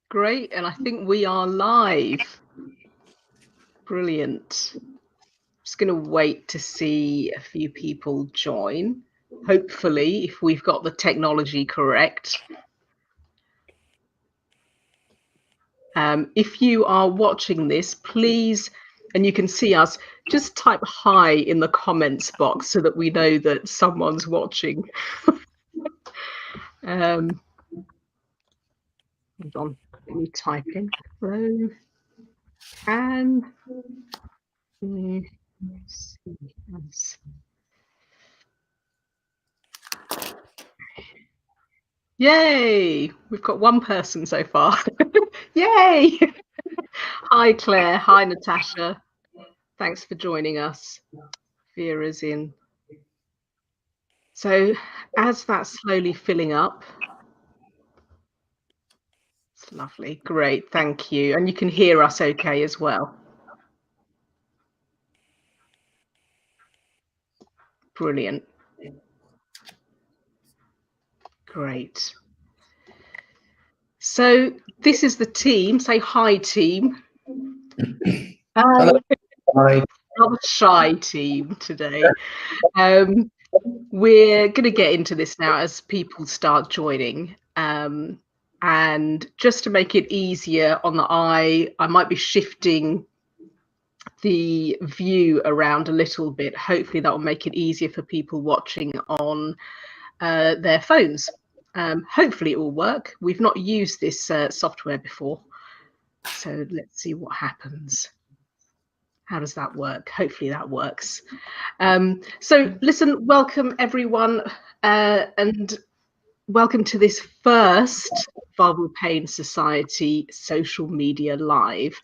Great, and I think we are live. Brilliant. Just going to wait to see a few people join. Hopefully, if we've got the technology correct. If you are watching this, please, and you can see us, just type hi in the comments box so that we know that someone's watching. Hold on, let me type in. Hello, can you see us? Yay! We've got one person so far. Yay! Hi, Claire. Hi, Natasha. Thanks for joining us. Vera's in. So as that's slowly filling up, it's lovely. Great. Thank you. And you can hear us okay as well. Brilliant. Great. So this is the team. Say hi, team. Hello. Hi. Rather shy team today. We're going to get into this now as people start joining. And just to make it easier on the eye, I might be shifting the view around a little bit. Hopefully that will make it easier for people watching on their phones. Hopefully it will work. We've not used this software before, so let's see what happens. How does that work? Hopefully that works. So listen, welcome everyone, and welcome to this first Vulval Pain Society social media live.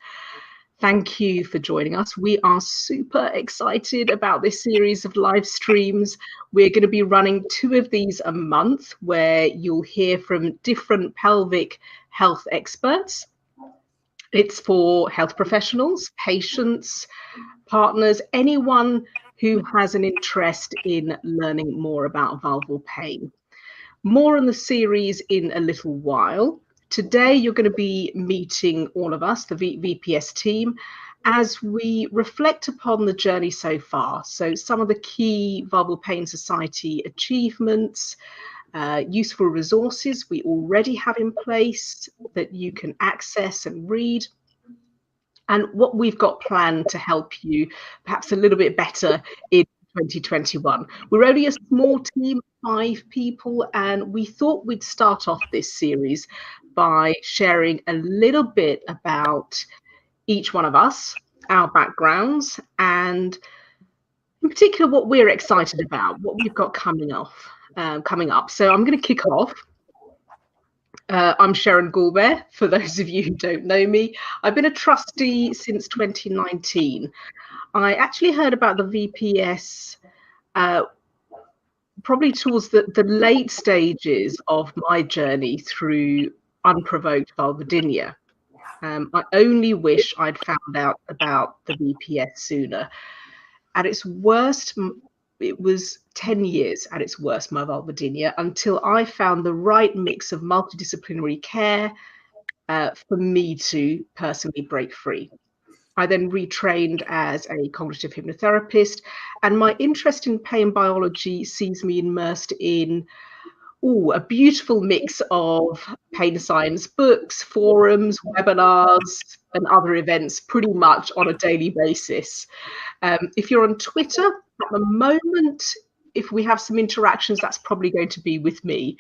Thank you for joining us. We are super excited about this series of live streams. We're going to be running 2 of these a month, where you'll hear from different pelvic health experts. It's for health professionals, patients, partners, anyone who has an interest in learning more about vulval pain. More on the series in a little while. Today, you're going to be meeting all of us, the VPS team, as we reflect upon the journey so far. So some of the key Vulval Pain Society achievements, useful resources we already have in place that you can access and read, and what we've got planned to help you perhaps a little bit better in 2021. We're only a small team, 5 people, and we thought we'd start off this series by sharing a little bit about each one of us, our backgrounds, and in particular what we're excited about, what we've got coming up. So I'm going to kick off. I'm Sheren Gaulbert, for those of you who don't know me. I've been a trustee since 2019. I actually heard about the VPS probably towards the late stages of my journey through unprovoked vulvodynia. I only wish I'd found out about the VPS sooner. At its worst, it was 10 years at its worst, my vulvodynia, until I found the right mix of multidisciplinary care for me to personally break free. I then retrained as a cognitive hypnotherapist, and my interest in pain biology sees me immersed in a beautiful mix of pain science books, forums, webinars, and other events pretty much on a daily basis. If you're on Twitter at the moment, if we have some interactions, that's probably going to be with me.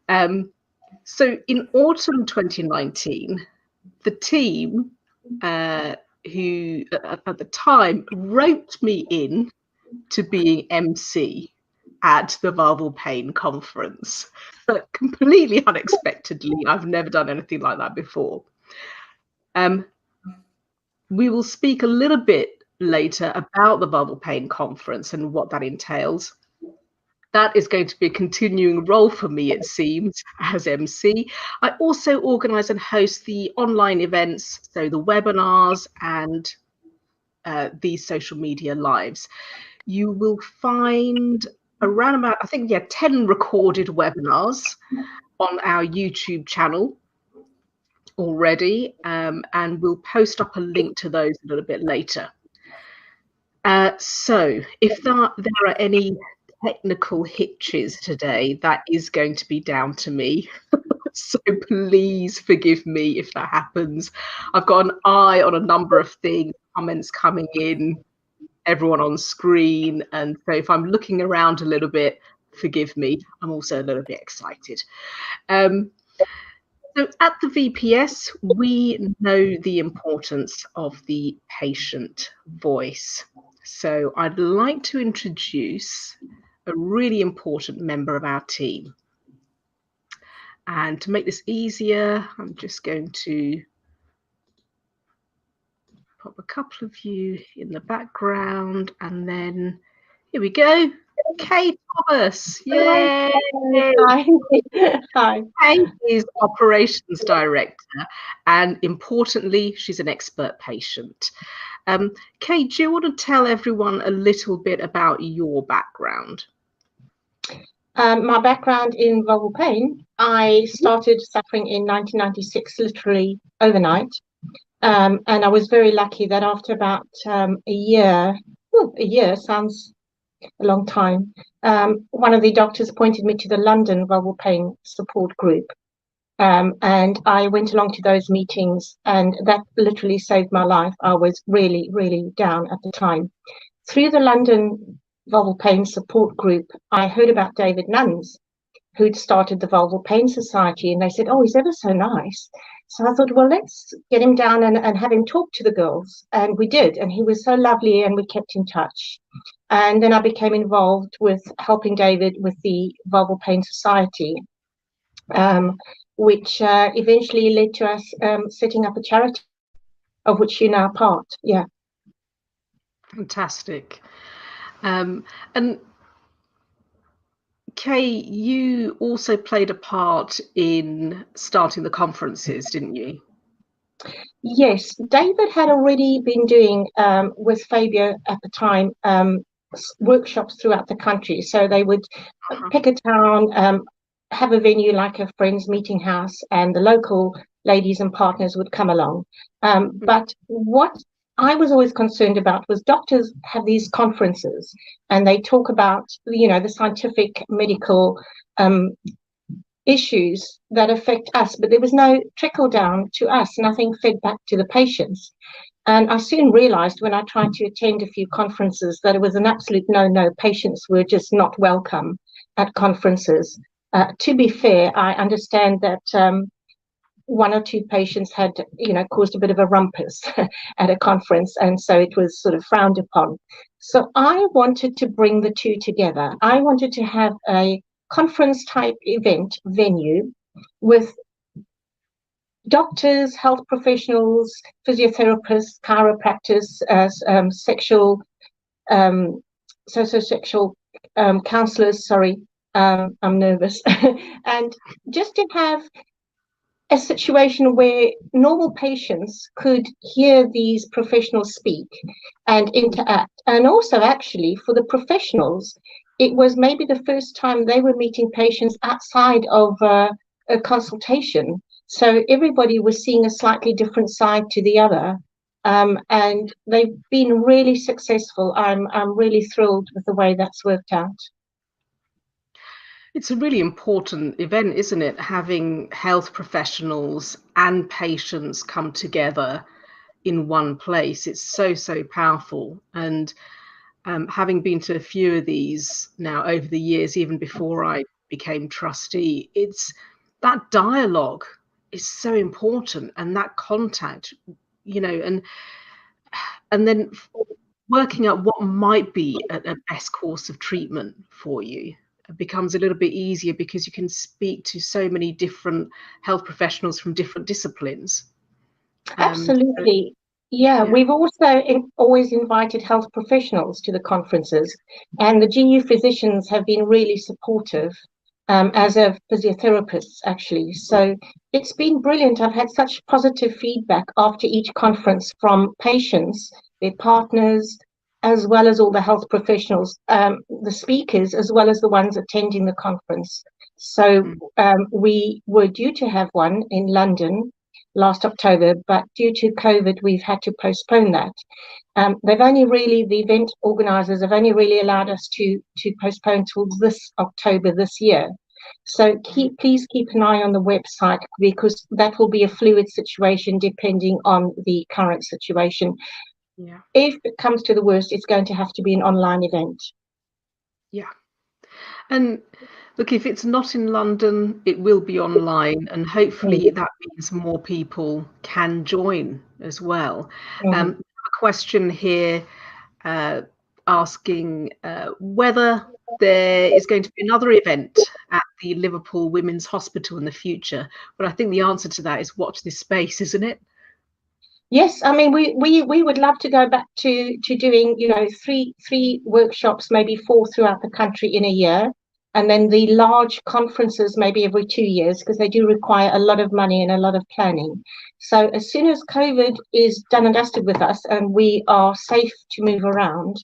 So in autumn 2019, the team who at the time roped me in to being MC at the Vulval Pain Conference. Completely unexpectedly. I've never done anything like that before. We will speak a little bit later about the Vulval Pain Conference and what that entails. That is going to be a continuing role for me, it seems, as MC. I also organise and host the online events, so the webinars and these social media lives. You will find around about, I think, 10 recorded webinars. on our YouTube channel already, and we'll post up a link to those a little bit later. So if there are any technical hitches today, that is going to be down to me. So please forgive me if that happens. I've got an eye on a number of things, comments coming in, everyone on screen, and so if I'm looking around a little bit, forgive me. I'm also a little bit excited. So at the VPS, we know the importance of the patient voice. So I'd like to introduce a really important member of our team. And to make this easier, I'm just going to pop a couple of you in the background, and then here we go. Kay Thomas. Yay! Hi. Hi. Kay is operations director, and importantly, she's an expert patient. Kay, do you want to tell everyone a little bit about your background? My background in vulval pain, I started suffering in 1996, literally overnight. And I was very lucky that after about a year sounds a long time, one of the doctors pointed me to the London vulval pain support group. And I went along to those meetings, and that literally saved my life. I was really, really down at the time. Through the London vulval pain support group, I heard about David Nunns, who'd started the Vulval Pain Society, and they said, oh, he's ever so nice. So I thought, well, let's get him down and have him talk to the girls. And we did, and he was so lovely, and we kept in touch. And then I became involved with helping David with the Vulval Pain Society, which eventually led to us setting up a charity, of which you're now part. Yeah. Fantastic. And Kay, you also played a part in starting the conferences, didn't you? Yes, David had already been doing with Fabio at the time workshops throughout the country. So they would pick a town, have a venue like a friend's meeting house, and the local ladies and partners would come along. But what I was always concerned about was doctors have these conferences and they talk about, you know, the scientific medical issues that affect us, but there was no trickle down to us, nothing fed back to the patients. And I soon realized when I tried to attend a few conferences that it was an absolute no-no. Patients were just not welcome at conferences. To be fair, I understand that one or two patients had, you know, caused a bit of a rumpus at a conference, and so it was sort of frowned upon. So I wanted to bring the two together. I wanted to have a conference type event venue with doctors, health professionals, physiotherapists, chiropractors, sexual, sociosexual counselors, sorry, I'm nervous, and just to have a situation where normal patients could hear these professionals speak and interact. And also actually for the professionals, it was maybe the first time they were meeting patients outside of a consultation. So everybody was seeing a slightly different side to the other. And they've been really successful. I'm really thrilled with the way that's worked out. It's a really important event, isn't it? Having health professionals and patients come together in one place. It's so, so powerful. And having been to a few of these now over the years, even before I became trustee, it's that dialogue is so important, and that contact, you know, and then working out what might be a best course of treatment for you becomes a little bit easier because you can speak to so many different health professionals from different disciplines. Absolutely. Yeah, we've also always invited health professionals to the conferences, and the GU physicians have been really supportive, as of physiotherapists, actually. So it's been brilliant. I've had such positive feedback after each conference from patients, their partners, as well as all the health professionals, the speakers, as well as the ones attending the conference. So we were due to have one in London last October, but due to COVID, we've had to postpone that. The event organisers have only really allowed us to postpone till this October this year. So please keep an eye on the website, because that will be a fluid situation depending on the current situation. Yeah. If it comes to the worst, it's going to have to be an online event. Yeah. And look, if it's not in London, it will be online, and hopefully that means more people can join as well. A question here asking whether there is going to be another event at the Liverpool Women's Hospital in the future. But I think the answer to that is watch this space, isn't it? Yes, I mean, we would love to go back to doing, three workshops, maybe 4 throughout the country in a year, and then the large conferences maybe every 2 years, because they do require a lot of money and a lot of planning. So as soon as COVID is done and dusted with us and we are safe to move around,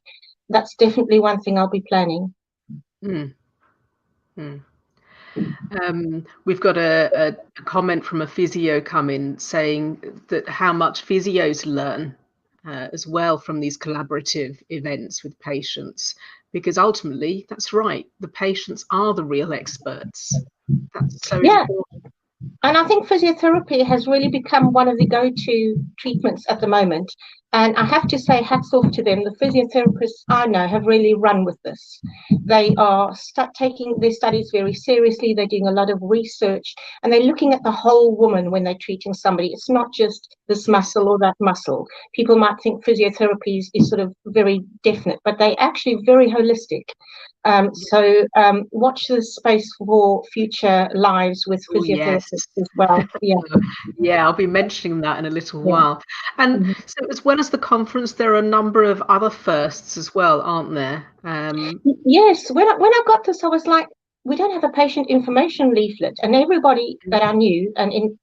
that's definitely one thing I'll be planning. We've got a comment from a physio come in saying that how much physios learn as well from these collaborative events with patients, because ultimately that's right, the patients are the real experts. That's so important. And I think physiotherapy has really become one of the go-to treatments at the moment. And I have to say, hats off to them. The physiotherapists I know have really run with this. They are taking their studies very seriously. They're doing a lot of research, and they're looking at the whole woman when they're treating somebody. It's not just this muscle or that muscle. People might think physiotherapy is sort of very definite, but they're actually very holistic. So watch this space for future lives with physiotherapists as well. Yeah, I'll be mentioning that in a little while. And so as well as the conference, there are a number of other firsts as well, aren't there? Yes, when I got this, I was like, we don't have a patient information leaflet, and everybody that I knew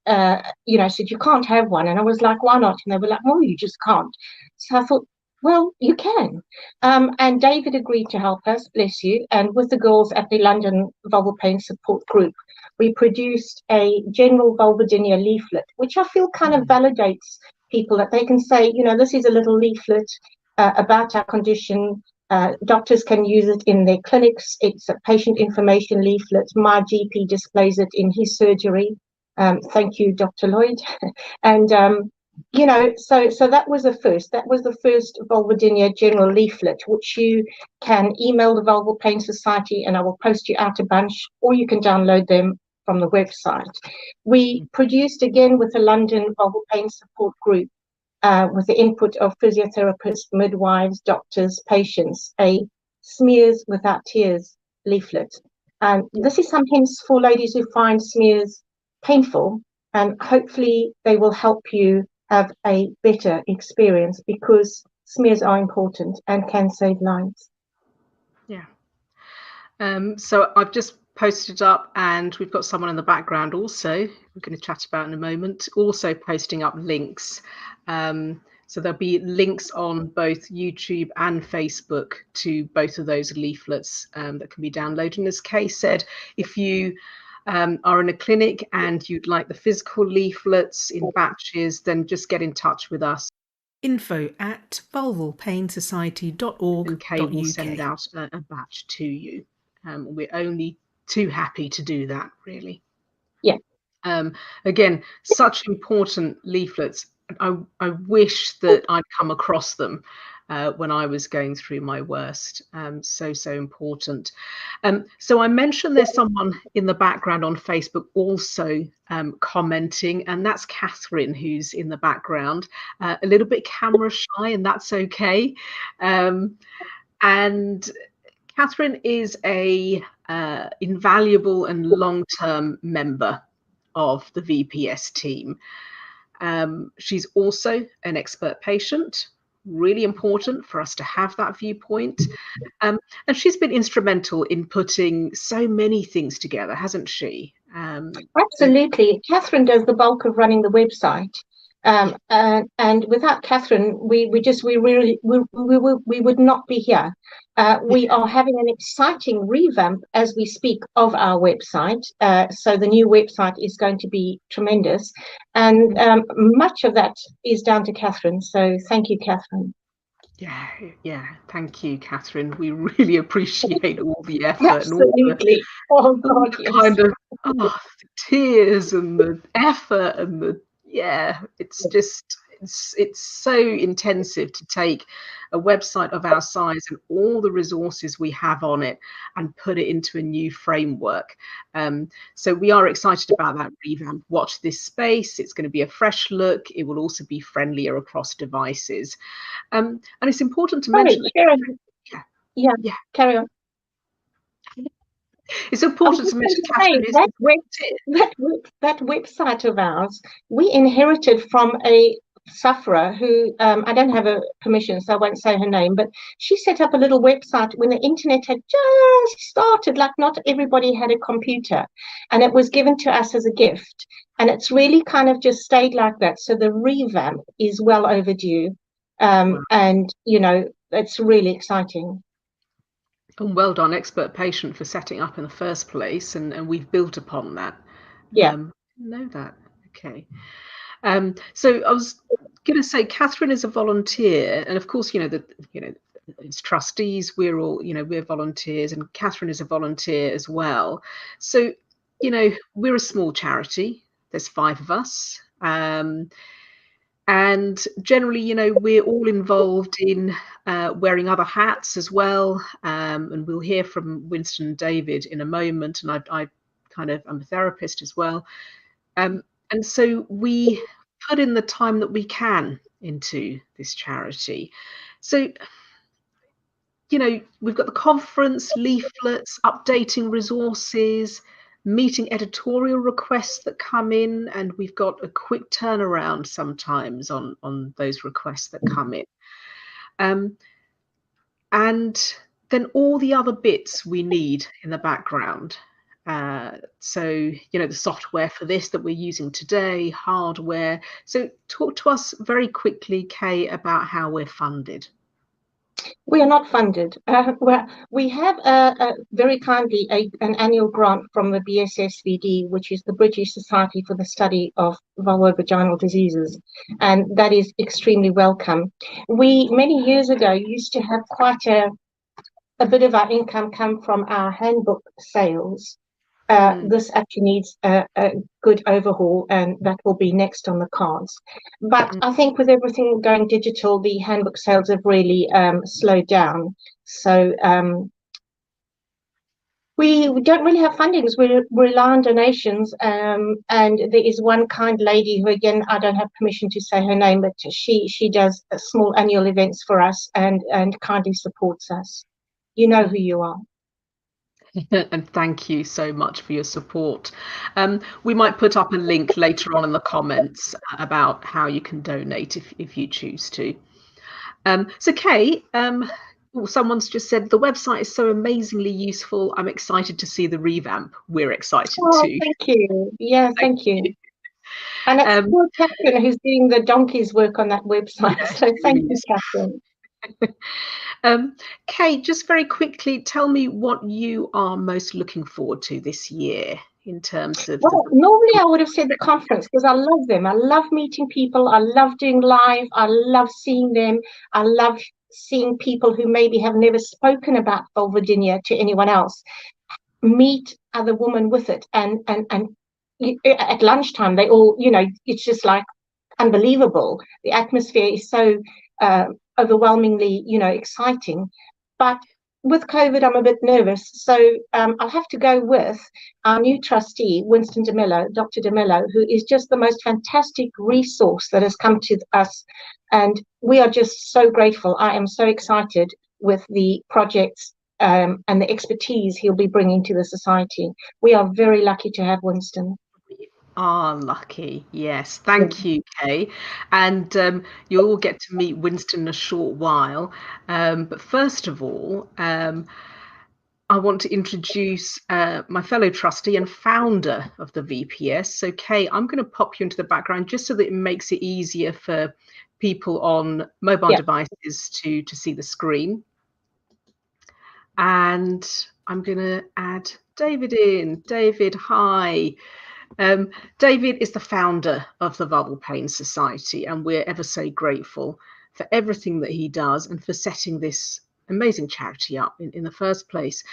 said you can't have one, and I was like, why not? And they were like, no, you just can't. So I thought, well, you can. And David agreed to help us, bless you. And with the girls at the London Vulval Pain Support Group, we produced a general vulvodynia leaflet, which I feel kind of validates people, that they can say, this is a little leaflet about our condition. Doctors can use it in their clinics. It's a patient information leaflet. My GP displays it in his surgery. Thank you, Dr. Lloyd. And so that was the first. That was the first vulvodynia general leaflet, which you can email the Vulval Pain Society, and I will post you out a bunch, or you can download them from the website. We produced, again with the London Vulval Pain Support Group, with the input of physiotherapists, midwives, doctors, patients, a Smears Without Tears leaflet. This is some hints for ladies who find smears painful, and hopefully they will help you have a better experience, because smears are important and can save lives. Yeah. So I've just posted up, and we've got someone in the background also we're going to chat about in a moment, also posting up links. So there'll be links on both YouTube and Facebook to both of those leaflets that can be downloaded. And as Kay said, if you are in a clinic and you'd like the physical leaflets in batches, then just get in touch with us. info@vulvalpainsociety.org.uk. And Kay will send out a batch to you. We're only too happy to do that, really. Yeah. Again, such important leaflets. I wish that I'd come across them when I was going through my worst. So important. So I mentioned there's someone in the background on Facebook also commenting, and that's Catherine, who's in the background, a little bit camera shy, and that's okay. And Catherine is a invaluable and long-term member of the VPS team. She's also an expert patient, really important for us to have that viewpoint. And she's been instrumental in putting so many things together, hasn't she? Absolutely. Catherine does the bulk of running the website. And without Catherine, we would not be here. We are having an exciting revamp as we speak of our website. So the new website is going to be tremendous, and much of that is down to Catherine. So thank you, Catherine. Yeah. Thank you, Catherine. We really appreciate all the effort. Absolutely. And all the, oh God, yes. kind of the tears and the effort and the it's just it's so intensive to take a website of our size and all the resources we have on it and put it into a new framework. So we are excited about that revamp. Watch this space. It's going to be a fresh look. It will also be friendlier across devices. And it's important to mention that, Sheren. Yeah, carry on. It's important to mention Catherine is that website of ours we inherited from a sufferer who I don't have a permission, so I won't say her name, but she set up a little website when the internet had just started. Like, not everybody had a computer, and it was given to us as a gift, and it's really kind of just stayed like that. So the revamp is well overdue, and it's really exciting. And well done, Expert Patient, for setting up in the first place, and we've built upon that. Yeah. Know that. Okay. So I was going to say, Catherine is a volunteer, and of course, it's trustees. We're all, we're volunteers, and Catherine is a volunteer as well. So, we're a small charity. There's 5 of us. And generally, we're all involved in wearing other hats as well. And we'll hear from Winston and David in a moment. And I'm a therapist as well. And so we put in the time that we can into this charity. So, we've got the conference, leaflets, updating resources, meeting editorial requests that come in, and we've got a quick turnaround sometimes on those requests that come in. And then all the other bits we need in the background. So, the software for this that we're using today, hardware. So talk to us very quickly, Kay, about how we're funded. We are not funded. We have very kindly an annual grant from the BSSVD, which is the British Society for the Study of Vulvovaginal Diseases, and that is extremely welcome. We, many years ago, used to have quite a bit of our income come from our handbook sales. This actually needs a good overhaul, and that will be next on the cards. But I think with everything going digital, the handbook sales have really slowed down. So we don't really have fundings. We rely on donations, and there is one kind lady who, again, I don't have permission to say her name, but she does small annual events for us and kindly supports us. You know who you are. And thank you so much for your support. We might put up a link later on in the comments about how you can donate if you choose to. So Kay, someone's just said the website is so amazingly useful. I'm excited to see the revamp. We're excited too. Thank you. Yeah, thank you. And it's poor Catherine who's doing the donkey's work on that website. So thank you, Catherine. Kay, just very quickly, tell me what you are most looking forward to this year in terms of... Well, normally I would have said the conference, because I love them. I love meeting people. I love doing live. I love seeing them. I love seeing people who maybe have never spoken about vulvodynia to anyone else meet other women with it. And at lunchtime, they all, it's just like unbelievable. The atmosphere is so overwhelmingly, exciting. But with COVID, I'm a bit nervous. So I'll have to go with our new trustee, Winston de Mello, Dr. de Mello, who is just the most fantastic resource that has come to us. And we are just so grateful. I am so excited with the projects and the expertise he'll be bringing to the society. We are very lucky to have Winston. Lucky. Yes. Thank you, Kay. And you'll all get to meet Winston in a short while. But first of all, I want to introduce my fellow trustee and founder of the VPS. So Kay, I'm going to pop you into the background just so that it makes it easier for people on mobile devices to see the screen. And I'm going to add David in. David, hi. David is the founder of the Vulval Pain Society, and we're ever so grateful for everything that he does and for setting this amazing charity up in the first place.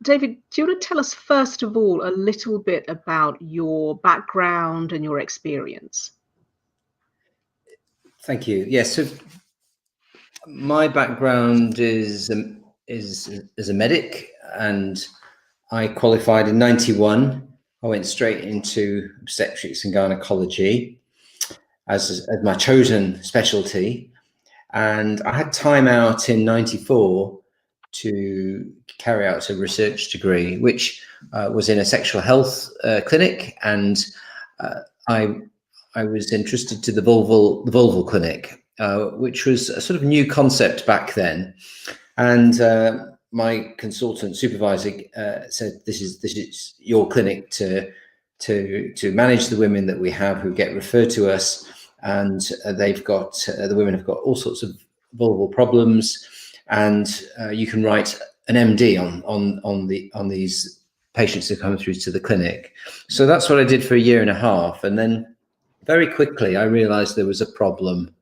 David, do you want to tell us first of all a little bit about your background and your experience? Thank you. Yes, so my background is as a medic, and I qualified in '91. I went straight into obstetrics and gynecology as my chosen specialty, and I had time out in '94 to carry out a research degree, which was in a sexual health clinic, and I was interested to the vulval clinic, which was a sort of new concept back then, and my consultant supervisor said, "This is your clinic to manage the women that we have who get referred to us, and they've got the women have got all sorts of vulval problems, and you can write an MD on these patients who come through to the clinic." So that's what I did for a year and a half, and then very quickly I realized there was a problem.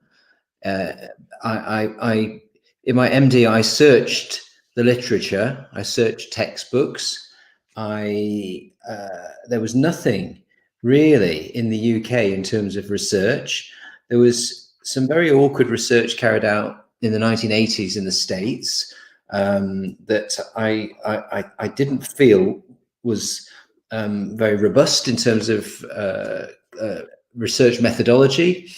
I in my MD I searched the literature, I searched textbooks. There was nothing really in the UK in terms of research. There was some very awkward research carried out in the 1980s in the States that I didn't feel was very robust in terms of research methodology.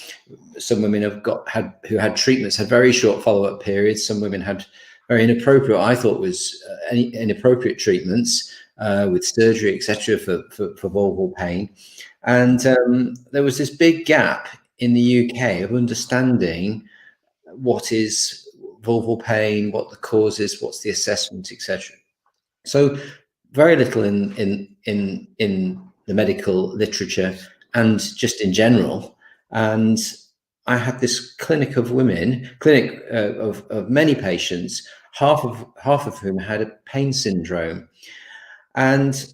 Some women who had treatments had very short follow-up periods. Some women had very inappropriate, I thought was inappropriate treatments with surgery, etc., for vulval pain. And there was this big gap in the UK of understanding what is vulval pain, what the cause is, what's the assessment, etc. So very little in the medical literature and just in general. And I had this clinic of women, of many patients, half of whom had a pain syndrome. And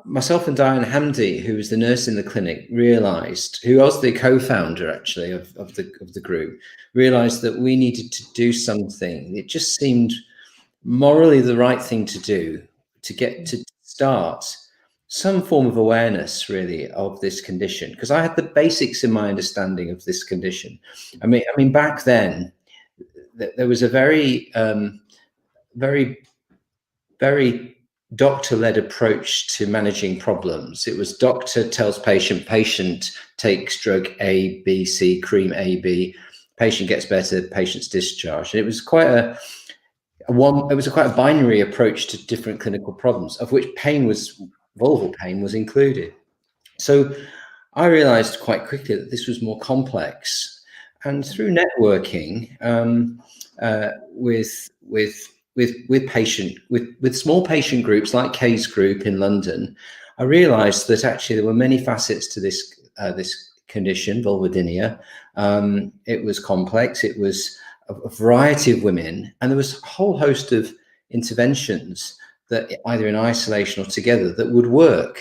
myself and Diane Hamdi, who was the nurse in the clinic, realized, who was the co-founder actually of the group, realized that we needed to do something. It just seemed morally the right thing to do, to get to start some form of awareness really of this condition, because I had the basics in my understanding of this condition. I mean back then there was a very doctor-led approach to managing problems. It was doctor tells patient takes drug A, B, C, cream A, B, patient gets better, patient's discharged. And it was quite a binary approach to different clinical problems, of which vulval pain was included. So I realized quite quickly that this was more complex. And through networking with small patient groups like Kay's group in London, I realized that actually there were many facets to this condition, vulvodynia. It was complex. It was a variety of women, and there was a whole host of interventions that either in isolation or together that would work.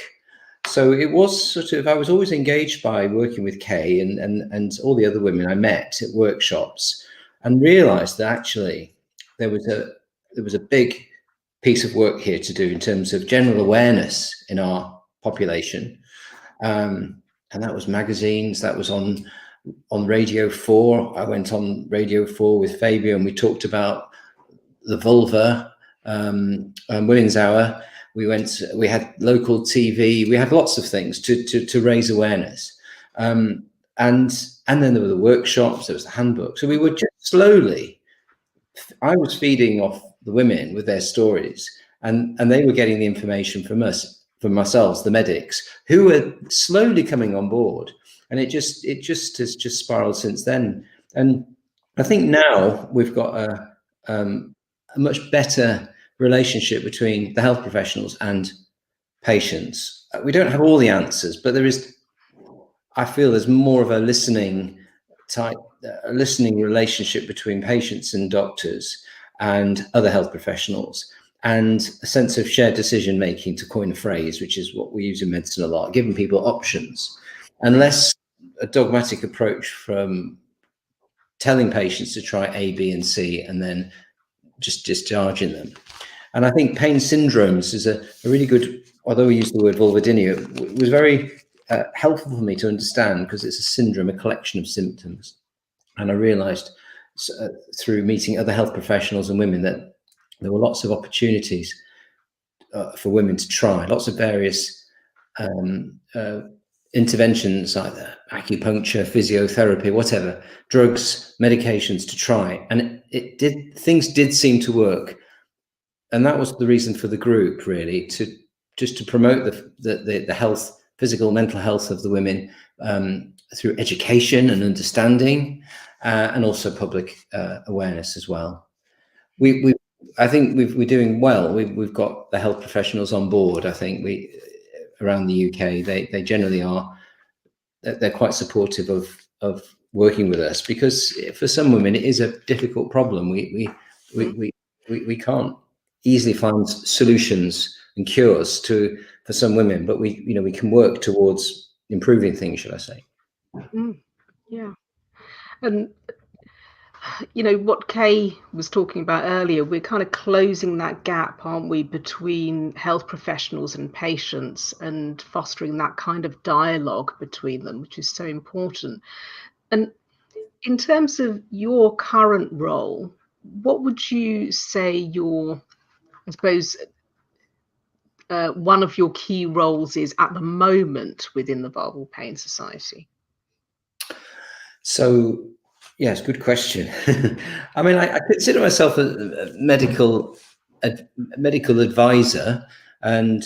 So it was sort of, I was always engaged by working with Kay and all the other women I met at workshops, and realized that actually there was a big piece of work here to do in terms of general awareness in our population. And that was magazines, that was on Radio 4. I went on Radio 4 with Fabio, and we talked about the vulva, Women's Hour. We had local TV, we had lots of things to raise awareness. And then there were the workshops, there was the handbook. So we were just slowly, I was feeding off the women with their stories, and they were getting the information from us, from ourselves, the medics, who were slowly coming on board. And it just has just spiraled since then. And I think now we've got a much better relationship between the health professionals and patients. We don't have all the answers, but I feel there's more of a listening relationship between patients and doctors and other health professionals, and a sense of shared decision making, to coin a phrase, which is what we use in medicine a lot, giving people options, and less a dogmatic approach from telling patients to try A, B, and C, and then just discharging them. And I think pain syndromes is a really good, although we use the word vulvodynia, it was very helpful for me to understand, because it's a syndrome, a collection of symptoms. And I realized through meeting other health professionals and women that there were lots of opportunities for women to try, lots of various interventions, either acupuncture, physiotherapy, whatever, drugs, medications to try. And things did seem to work. And that was the reason for the group, really, to promote the health, physical, mental health of the women through education and understanding, and also public awareness as well. I think we're doing well. We've got the health professionals on board. I think around the UK, they generally are. They're quite supportive of working with us, because for some women it is a difficult problem. We can't easily find solutions and cures for some women, but we can work towards improving things, should I say? Yeah, and what Kay was talking about earlier, we're kind of closing that gap, aren't we, between health professionals and patients, and fostering that kind of dialogue between them, which is so important. And in terms of your current role, what would you say I suppose, one of your key roles is at the moment within the Vulval Pain Society? So, yes, good question. I mean, I consider myself a medical advisor, and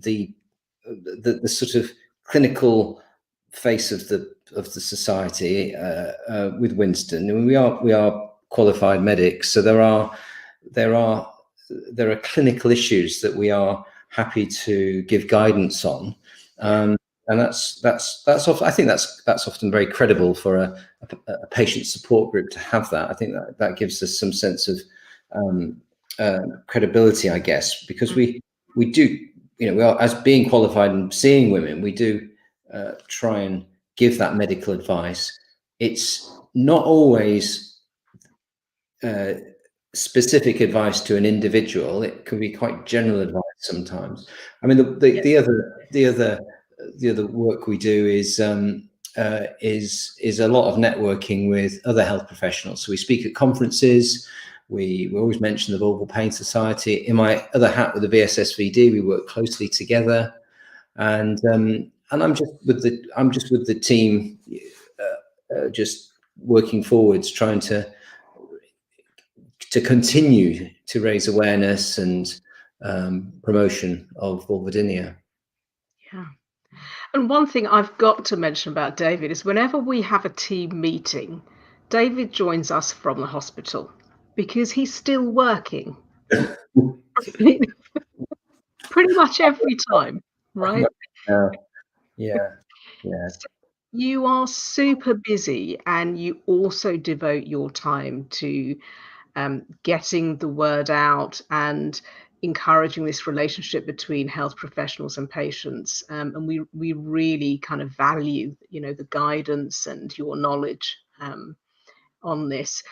the sort of clinical face of the society with Winston. I mean, we are qualified medics, so there are clinical issues that we are happy to give guidance on. And that's often, I think that's often very credible for a patient support group to have that. I think that gives us some sense of credibility, I guess, because we do, we are, as being qualified and seeing women, we do try and give that medical advice. It's not always specific advice to an individual. It can be quite general advice sometimes. I mean, the other work we do is a lot of networking with other health professionals. So we speak at conferences. We always mention the Vulval Pain Society. In my other hat with the VSSVD, we work closely together, and I'm just with the team, just working forwards, trying to continue to raise awareness and promotion of vulvodynia. Yeah. And one thing I've got to mention about David is whenever we have a team meeting, David joins us from the hospital because he's still working. Pretty much every time, right? Yeah. So you are super busy, and you also devote your time to getting the word out and encouraging this relationship between health professionals and patients, and we really kind of value the guidance and your knowledge on this.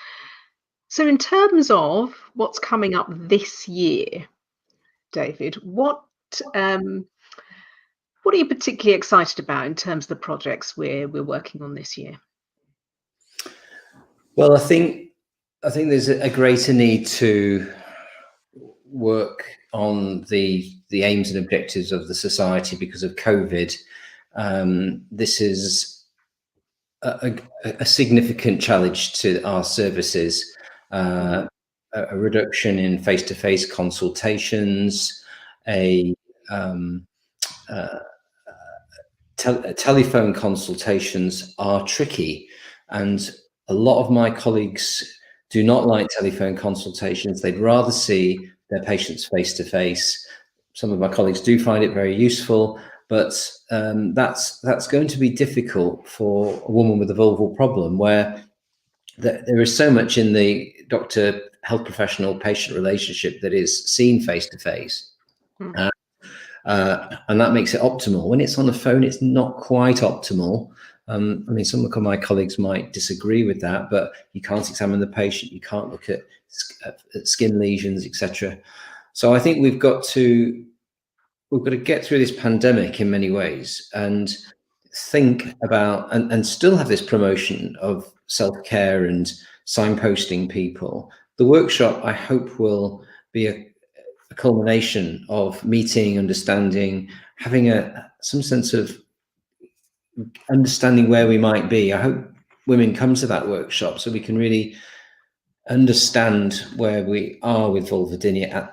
So in terms of what's coming up this year, David, what are you particularly excited about in terms of the projects we're working on this year? Well, I think there's a greater need to work on the aims and objectives of the society because of COVID. This is a significant challenge to our services. A reduction in face-to-face consultations, telephone consultations are tricky, and a lot of my colleagues do not like telephone consultations. They'd rather see their patients face to face. Some of my colleagues do find it very useful, but that's going to be difficult for a woman with a vulval problem, where there is so much in the doctor, health professional, patient relationship that is seen face to face. And that makes it optimal. When it's on the phone, it's not quite optimal. I mean, some of my colleagues might disagree with that, but you can't examine the patient, you can't look at skin lesions, etc. So I think we've got to get through this pandemic in many ways and think about and still have this promotion of self-care and signposting people. The workshop, I hope, will be a culmination of meeting, understanding, having some sense of understanding where we might be. I hope women come to that workshop so we can really understand where we are with vulvodynia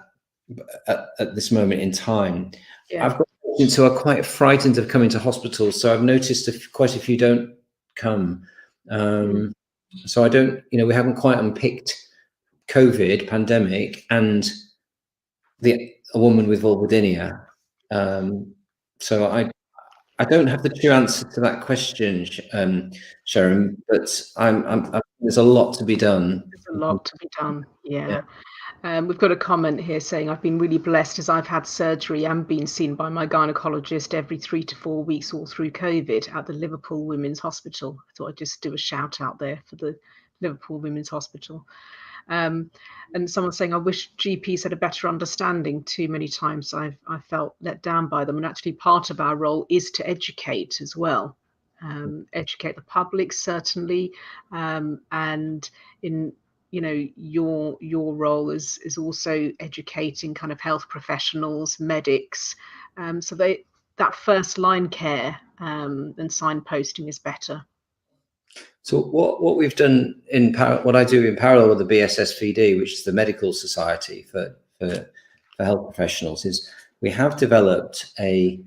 at this moment in time. Yeah. I've got patients who are quite frightened of coming to hospitals, so I've noticed quite a few don't come. So I don't, we haven't quite unpicked COVID pandemic and a woman with vulvodynia. So I don't have the true answer to that question, Sheren, but there's a lot to be done. There's a lot to be done, yeah. We've got a comment here saying, I've been really blessed as I've had surgery and been seen by my gynaecologist every 3 to 4 weeks all through COVID at the Liverpool Women's Hospital. I thought I'd just do a shout out there for the Liverpool Women's Hospital. And someone's saying, I wish GPs had a better understanding. Too many times I felt let down by them. And actually part of our role is to educate as well. Educate the public, certainly. And in, your role is also educating kind of health professionals, medics. So that first line care and signposting is better. So what we've done what I do in parallel with the BSSVD, which is the Medical Society for Health Professionals, is we have developed a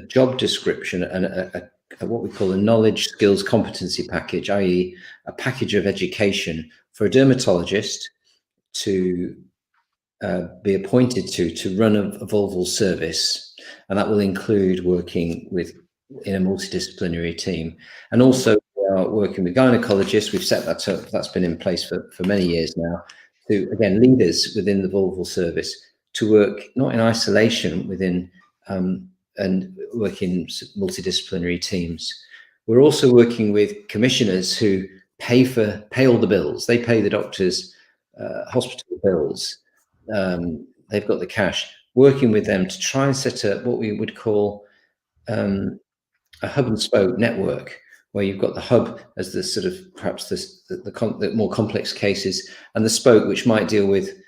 job description and what we call a knowledge, skills, competency package, i.e. a package of education for a dermatologist to be appointed to run a vulval service, and that will include working in a multidisciplinary team, and also we are working with gynecologists. We've set that up. That's been in place for many years now. To again, leaders within the vulval service to work not in isolation within and work in multidisciplinary teams. We're also working with commissioners who pay all the bills. They pay the doctors' hospital bills. They've got the cash. Working with them to try and set up what we would call a hub and spoke network, where you've got the hub as the sort of perhaps the more complex cases, and the spoke, which might deal with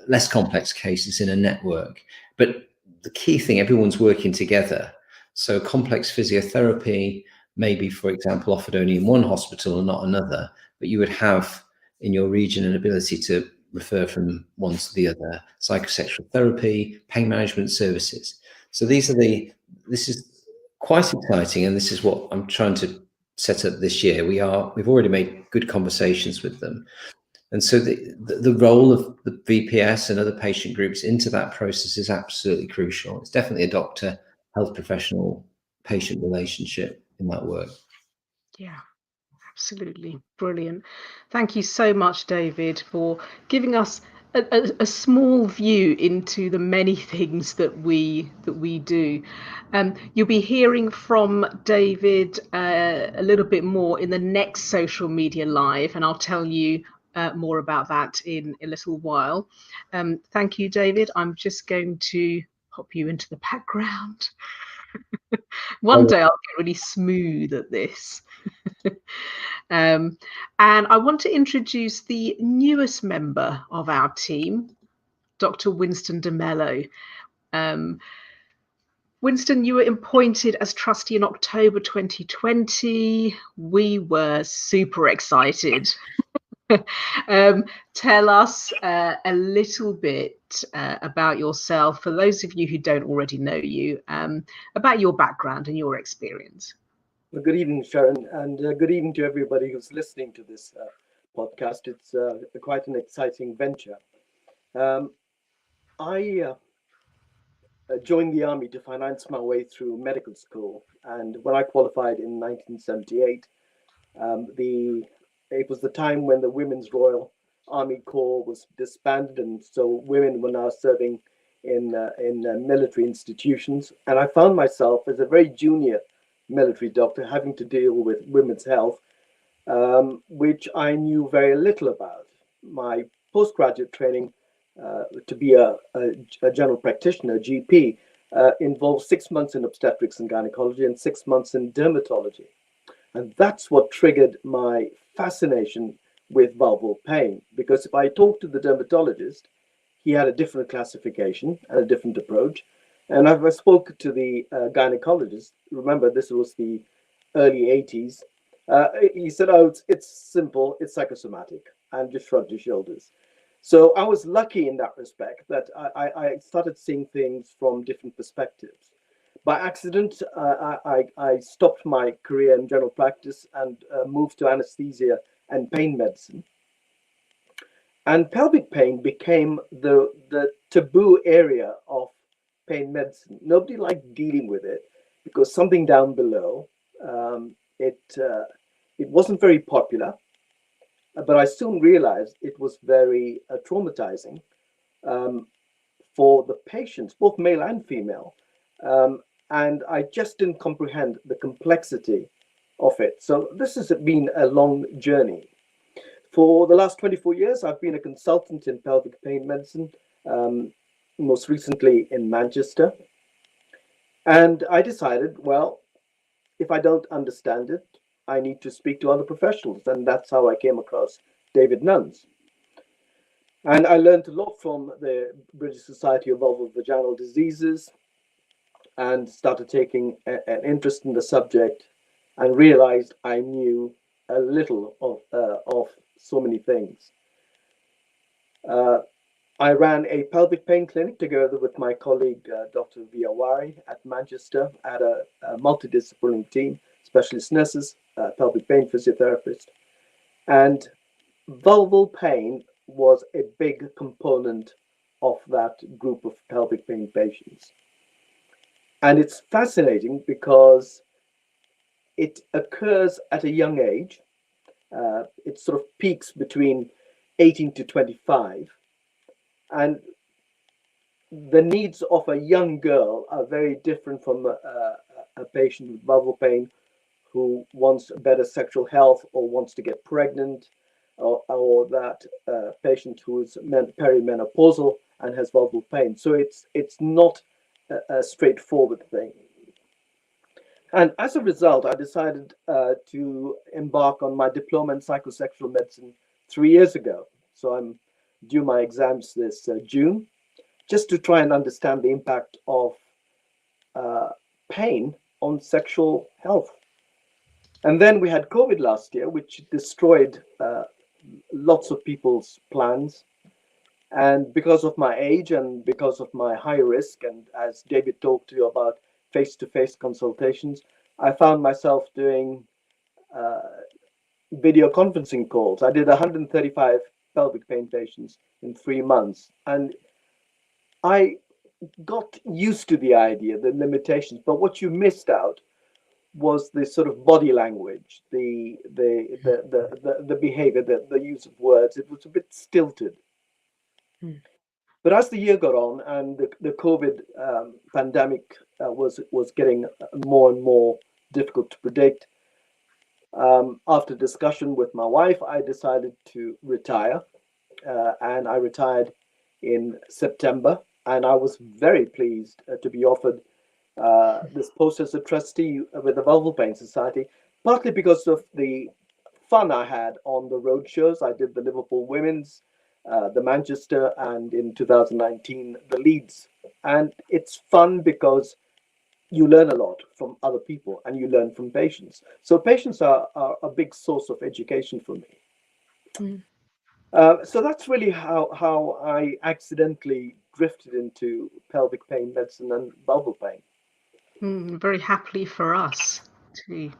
less complex cases in a network. But the key thing, everyone's working together. So complex physiotherapy, maybe, for example, offered only in one hospital and not another, but you would have in your region an ability to refer from one to the other. Psychosexual therapy, pain management services. So this is quite exciting, and this is what I'm trying to set up this year. We've already made good conversations with them, and so the role of the VPS and other patient groups into that process is absolutely crucial. It's definitely a doctor, health professional, patient relationship in that work. Yeah, absolutely brilliant. Thank you so much, David, for giving us a small view into the many things that we do. You'll be hearing from David a little bit more in the next social media live, and I'll tell you more about that in a little while. Thank you, David. I'm just going to pop you into the background. One day I'll get really smooth at this. And I want to introduce the newest member of our team, Dr. Winston de Mello. Winston, you were appointed as trustee in October 2020. We were super excited. Tell us a little bit about yourself, for those of you who don't already know you, about your background and your experience. Well, good evening, Sheren, and good evening to everybody who's listening to this podcast. It's quite an exciting venture. I joined the army to finance my way through medical school, and when I qualified in 1978, it was the time when the Women's Royal Army Corps was disbanded, and so women were now serving in military institutions. And I found myself as a very junior military doctor having to deal with women's health, which I knew very little about. My postgraduate training to be a general practitioner, GP, involves 6 months in obstetrics and gynecology and 6 months in dermatology. And that's what triggered my fascination with vulval pain, because if I talked to the dermatologist, he had a different classification and a different approach. And if I spoke to the gynecologist, remember this was the early 80s, he said, oh, it's simple, it's psychosomatic, and just shrugged his shoulders. So I was lucky in that respect that I started seeing things from different perspectives. By accident, I stopped my career in general practice and moved to anesthesia and pain medicine. And pelvic pain became the taboo area of pain medicine. Nobody liked dealing with it because something down below, it wasn't very popular. But I soon realized it was very traumatizing for the patients, both male and female. And I just didn't comprehend the complexity of it. So this has been a long journey. For the last 24 years, I've been a consultant in pelvic pain medicine, most recently in Manchester. And I decided, well, if I don't understand it, I need to speak to other professionals. And that's how I came across David Nunns. And I learned a lot from the British Society of Vulvovaginal Diseases and started taking an interest in the subject and realized I knew a little of so many things. I ran a pelvic pain clinic together with my colleague, Dr. Viawari at Manchester, at a multidisciplinary team, specialist nurses, pelvic pain physiotherapist. And vulval pain was a big component of that group of pelvic pain patients. And it's fascinating because it occurs at a young age. It sort of peaks between 18 to 25. And the needs of a young girl are very different from a patient with vulval pain who wants better sexual health or wants to get pregnant, or that patient who is perimenopausal and has vulval pain. So it's not a straightforward thing. And as a result, I decided to embark on my diploma in psychosexual medicine 3 years ago. So I'm due my exams this June, just to try and understand the impact of pain on sexual health. And then we had COVID last year, which destroyed lots of people's plans. And because of my age and because of my high risk, and as David talked to you about face-to-face consultations, I found myself doing video conferencing calls. I did 135 pelvic pain patients in 3 months. And I got used to the idea, the limitations, but what you missed out was the sort of body language, the behavior, the use of words. It was a bit stilted. But as the year got on and the COVID pandemic was getting more and more difficult to predict, after discussion with my wife, I decided to retire, and I retired in September. And I was very pleased to be offered this post as a trustee with the Vulval Pain Society, partly because of the fun I had on the road shows. I did the Liverpool Women's, the Manchester, and in 2019, the Leeds. And it's fun because you learn a lot from other people and you learn from patients. So patients are a big source of education for me. So that's really how I accidentally drifted into pelvic pain medicine and vulval pain. Very happily for us too.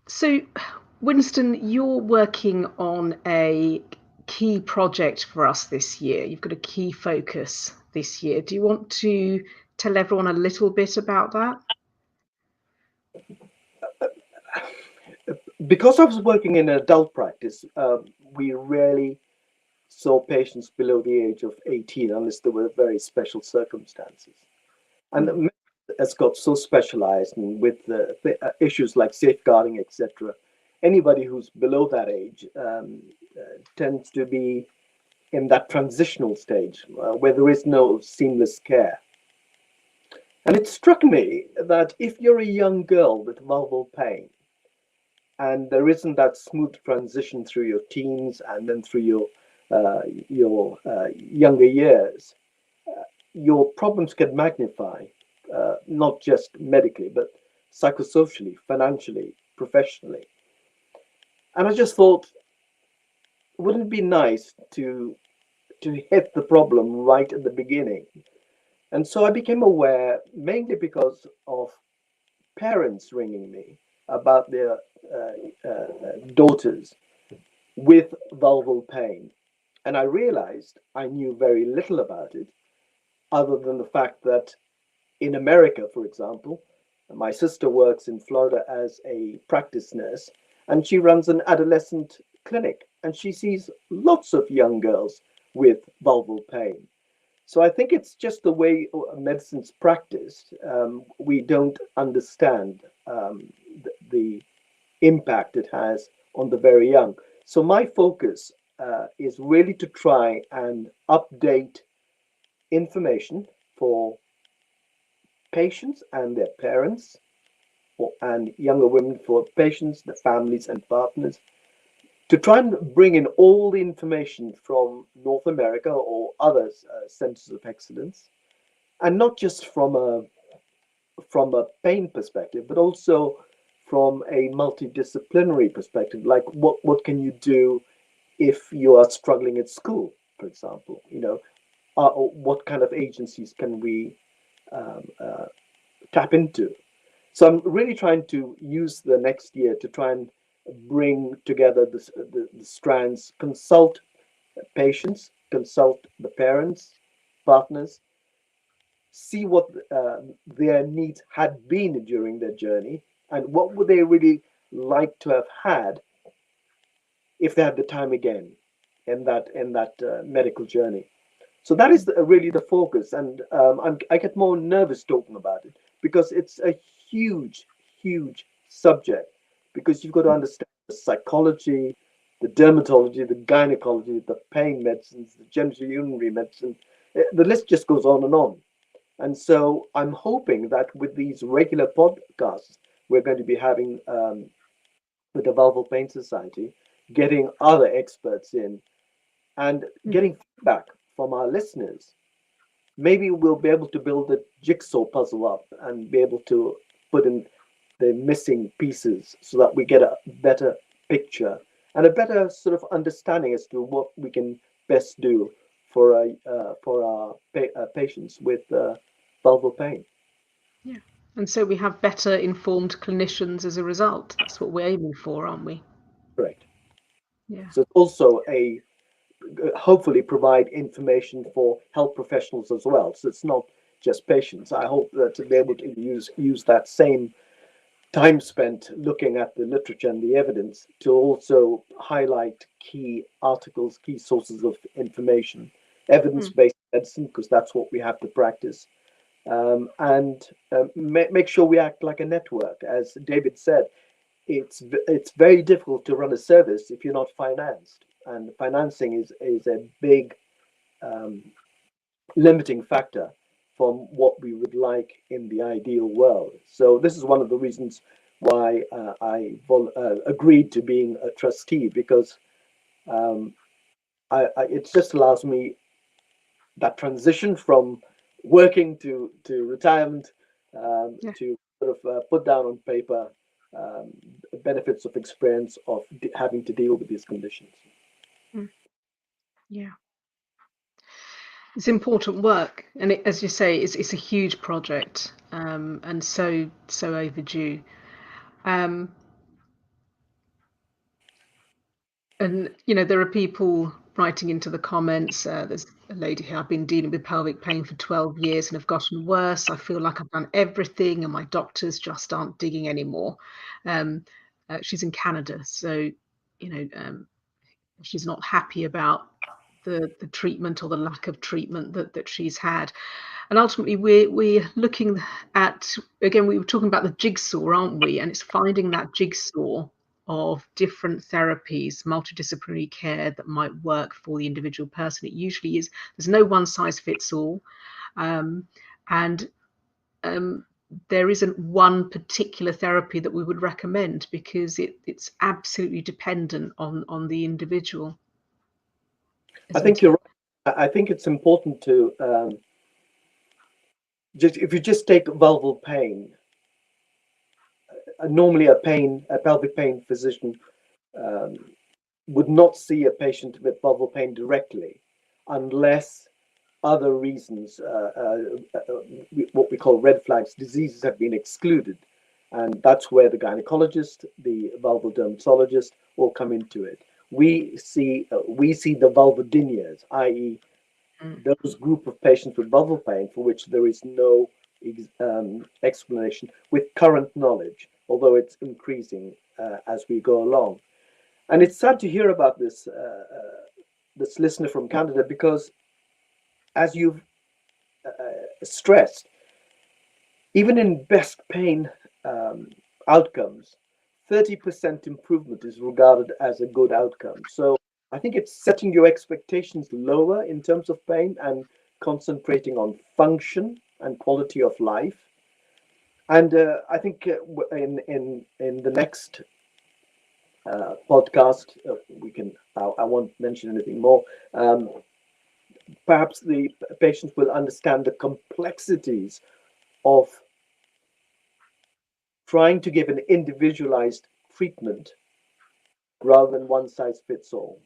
So Winston, you're working on a key project for us this year. You've got a key focus this year. Do you want to tell everyone a little bit about that? Because I was working in adult practice, we rarely saw patients below the age of 18 unless there were very special circumstances. And the medicine has got so specialized, and with the issues like safeguarding, etc., anybody who's below that age tends to be in that transitional stage where there is no seamless care. And it struck me that if you're a young girl with vulval pain, and there isn't that smooth transition through your teens and then through your younger years, your problems can magnify, not just medically, but psychosocially, financially, professionally. And I just thought, wouldn't it be nice to hit the problem right at the beginning? And so I became aware, mainly because of parents ringing me about their daughters with vulval pain. And I realized I knew very little about it, other than the fact that in America, for example, my sister works in Florida as a practice nurse, and she runs an adolescent clinic, and she sees lots of young girls with vulval pain. So I think it's just the way medicine's practiced. We don't understand the impact it has on the very young. So my focus is really to try and update information for patients and their parents, and younger women, for patients, their families and partners, to try and bring in all the information from North America or other centers of excellence, and not just from a pain perspective, but also from a multidisciplinary perspective. Like what can you do if you are struggling at school, for example? What kind of agencies can we tap into? So I'm really trying to use the next year to try and bring together the strands, consult patients, consult the parents, partners, see what their needs had been during their journey, and what would they really like to have had if they had the time again in that medical journey. So that is really the focus, and I get more nervous talking about it because it's a huge, huge subject, because you've got to understand the psychology, the dermatology, the gynecology, the pain medicines, the genitourinary medicine. The list just goes on and on. And so I'm hoping that with these regular podcasts we're going to be having with the Vulval Pain Society, getting other experts in and getting feedback from our listeners, maybe we'll be able to build a jigsaw puzzle up and be able to put in the missing pieces so that we get a better picture and a better sort of understanding as to what we can best do for our patients with vulval pain. Yeah, and so we have better informed clinicians as a result. That's what we're aiming for, aren't we? Correct. Yeah. So it's also hopefully provide information for health professionals as well. So it's not just patients. I hope that to be able to use that same time spent looking at the literature and the evidence to also highlight key articles, key sources of information, evidence-based medicine, because that's what we have to practice, and make sure we act like a network. As David said, it's very difficult to run a service if you're not financed, and financing is a big limiting factor from what we would like in the ideal world. So this is one of the reasons why I agreed to being a trustee, because it just allows me that transition from working to retirement, to sort of put down on paper benefits of experience of having to deal with these conditions. Yeah. It's important work, and as you say, it's a huge project, and so overdue. And, you know, there are people writing into the comments. There's a lady here: I've been dealing with pelvic pain for 12 years and have gotten worse. I feel like I've done everything and my doctors just aren't digging anymore. She's in Canada, so, you know, she's not happy about the treatment or the lack of treatment that she's had. And ultimately, we're looking at, again, we were talking about the jigsaw, aren't we? And it's finding that jigsaw of different therapies, multidisciplinary care that might work for the individual person. It usually is. There's no one size fits all, and there isn't one particular therapy that we would recommend, because it's absolutely dependent on the individual. I think you're right. I think it's important to if you just take vulval pain, normally a pelvic pain physician would not see a patient with vulval pain directly unless other reasons, what we call red flags, diseases, have been excluded. And that's where the gynecologist, the vulval dermatologist all come into it. We see the vulvodynias, i.e. those group of patients with vulval pain for which there is no explanation with current knowledge, although it's increasing as we go along. And it's sad to hear about this this listener from Canada, because as you've stressed, even in best pain outcomes, 30% improvement is regarded as a good outcome. So I think it's setting your expectations lower in terms of pain and concentrating on function and quality of life. And I think in the next podcast, I won't mention anything more. Perhaps the patients will understand the complexities of trying to give an individualized treatment rather than one size fits all.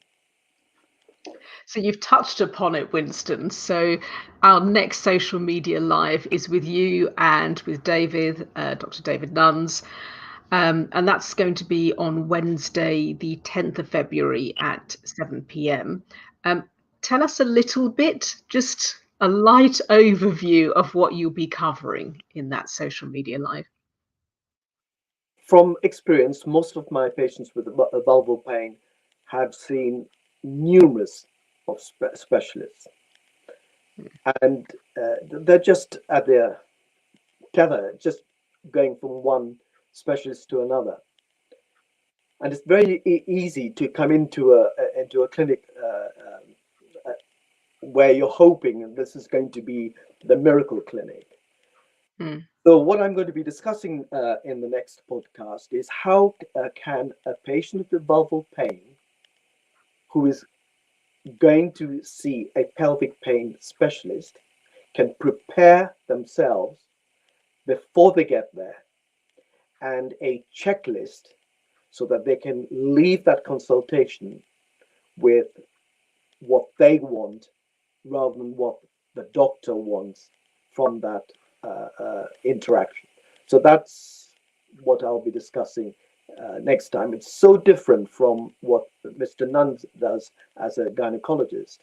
So you've touched upon it, Winston. So our next social media live is with you and with David, Dr. David Nunns. And that's going to be on Wednesday, the 10th of February at 7 p.m. Tell us a little bit, just a light overview of what you'll be covering in that social media live. From experience, most of my patients with vulval pain have seen numerous of specialists, and they're just at their tether, just going from one specialist to another. And it's very easy to come into a clinic where you're hoping this is going to be the miracle clinic. So what I'm going to be discussing in the next podcast is how can a patient with vulval pain who is going to see a pelvic pain specialist can prepare themselves before they get there, and a checklist so that they can leave that consultation with what they want rather than what the doctor wants from that interaction. So that's what I'll be discussing next time. It's so different from what Mr. Nunns does as a gynecologist.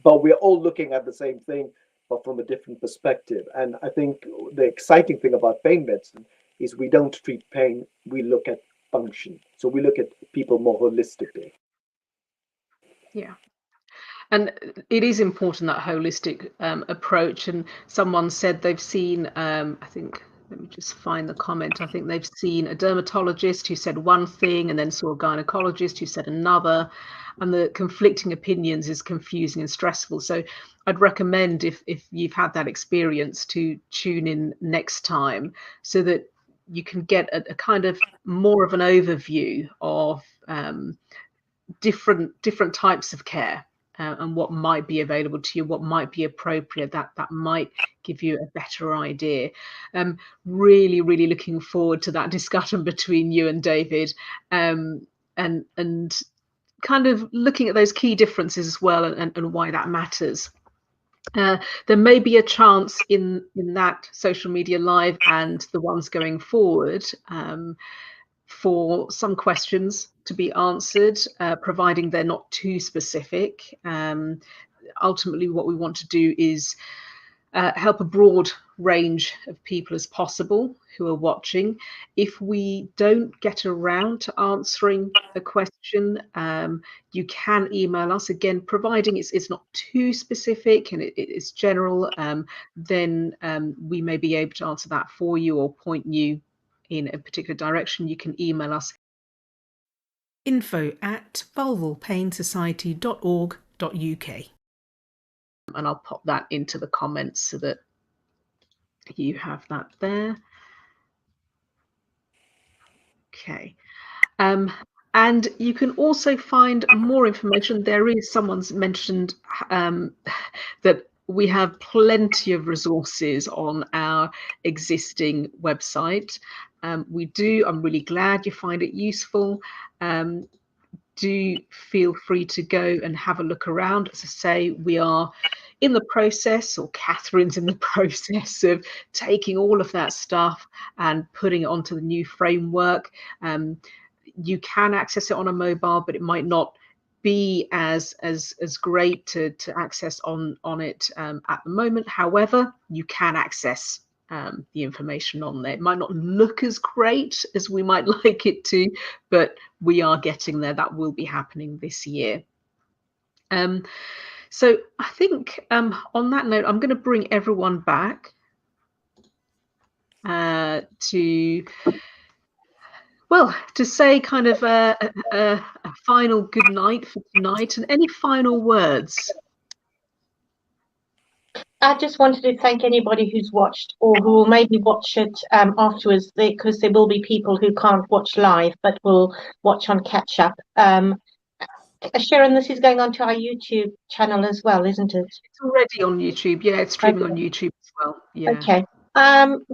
But we're all looking at the same thing, but from a different perspective. And I think the exciting thing about pain medicine is we don't treat pain, we look at function. So we look at people more holistically. Yeah. And it is important, that holistic approach. And someone said they've seen, I think, let me just find the comment. I think they've seen a dermatologist who said one thing and then saw a gynecologist who said another. And the conflicting opinions is confusing and stressful. So I'd recommend, if you've had that experience, to tune in next time so that you can get a kind of more of an overview of different types of care. And what might be available to you, what might be appropriate, that might give you a better idea. Really looking forward to that discussion between you and David, and kind of looking at those key differences as well, and why that matters. There may be a chance in that social media live and the ones going forward for some questions to be answered, providing they're not too specific. Ultimately, what we want to do is help a broad range of people as possible who are watching. If we don't get around to answering a question, you can email us, again, providing it's not too specific and it's general, then we may be able to answer that for you or point you in a particular direction. You can email us info@vulvalpainsociety.org.uk. and I'll pop that into the comments so that you have that there. Okay. And you can also find more information. There is, someone's mentioned that we have plenty of resources on our existing website. We do. I'm really glad you find it useful. Do feel free to go and have a look around. As I say, we are in the process, or Catherine's in the process of taking all of that stuff and putting it onto the new framework. You can access it on a mobile, but it might not be as great to access on it at the moment. However, you can access the information on there. It might not look as great as we might like it to, but we are getting there. That will be happening this year. So I think on that note, I'm going to bring everyone back to say kind of a final good night for tonight, and any final words. I just wanted to thank anybody who's watched or who will maybe watch it afterwards, because there will be people who can't watch live but will watch on catch up. Sheren, this is going on to our YouTube channel as well, isn't it? It's already on YouTube. Yeah, it's streaming on YouTube as well. Yeah. Okay.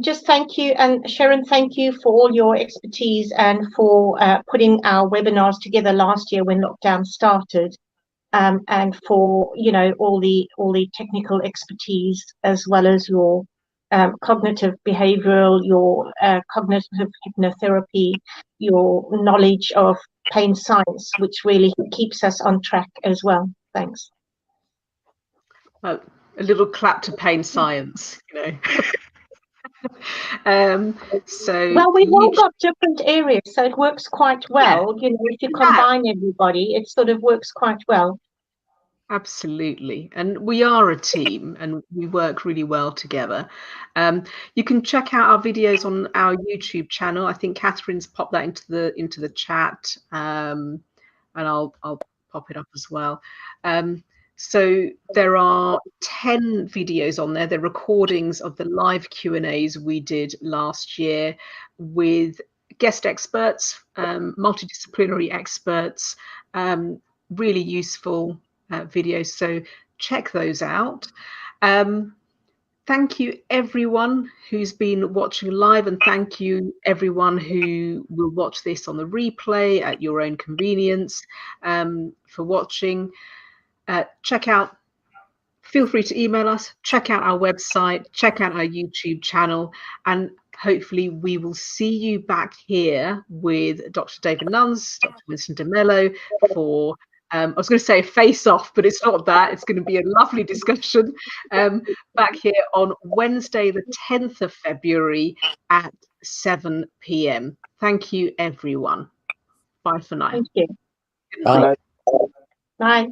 Just thank you, and Sheren, thank you for all your expertise and for putting our webinars together last year when lockdown started. And for all the technical expertise, as well as your cognitive behavioral, your cognitive hypnotherapy, your knowledge of pain science, which really keeps us on track as well. Thanks. A little clap to pain science, So well, we've all got different areas, so it works quite well. Yeah. If you combine everybody, it sort of works quite well. Absolutely. And we are a team and we work really well together. You can check out our videos on our YouTube channel. I think Catherine's popped that into the chat, and I'll pop it up as well. So there are 10 videos on there. They're recordings of the live Q&As we did last year with guest experts, multidisciplinary experts, really useful videos. So check those out. Thank you everyone who's been watching live, and thank you everyone who will watch this on the replay at your own convenience for watching. Feel free to email us, check out our website, check out our YouTube channel, and hopefully we will see you back here with Dr. David Nunns, Dr. Winston de Mello for, I was going to say a face-off, but it's not that. It's going to be a lovely discussion back here on Wednesday, the 10th of February at 7 p.m. Thank you, everyone. Bye for now. Thank you. Good night. Bye.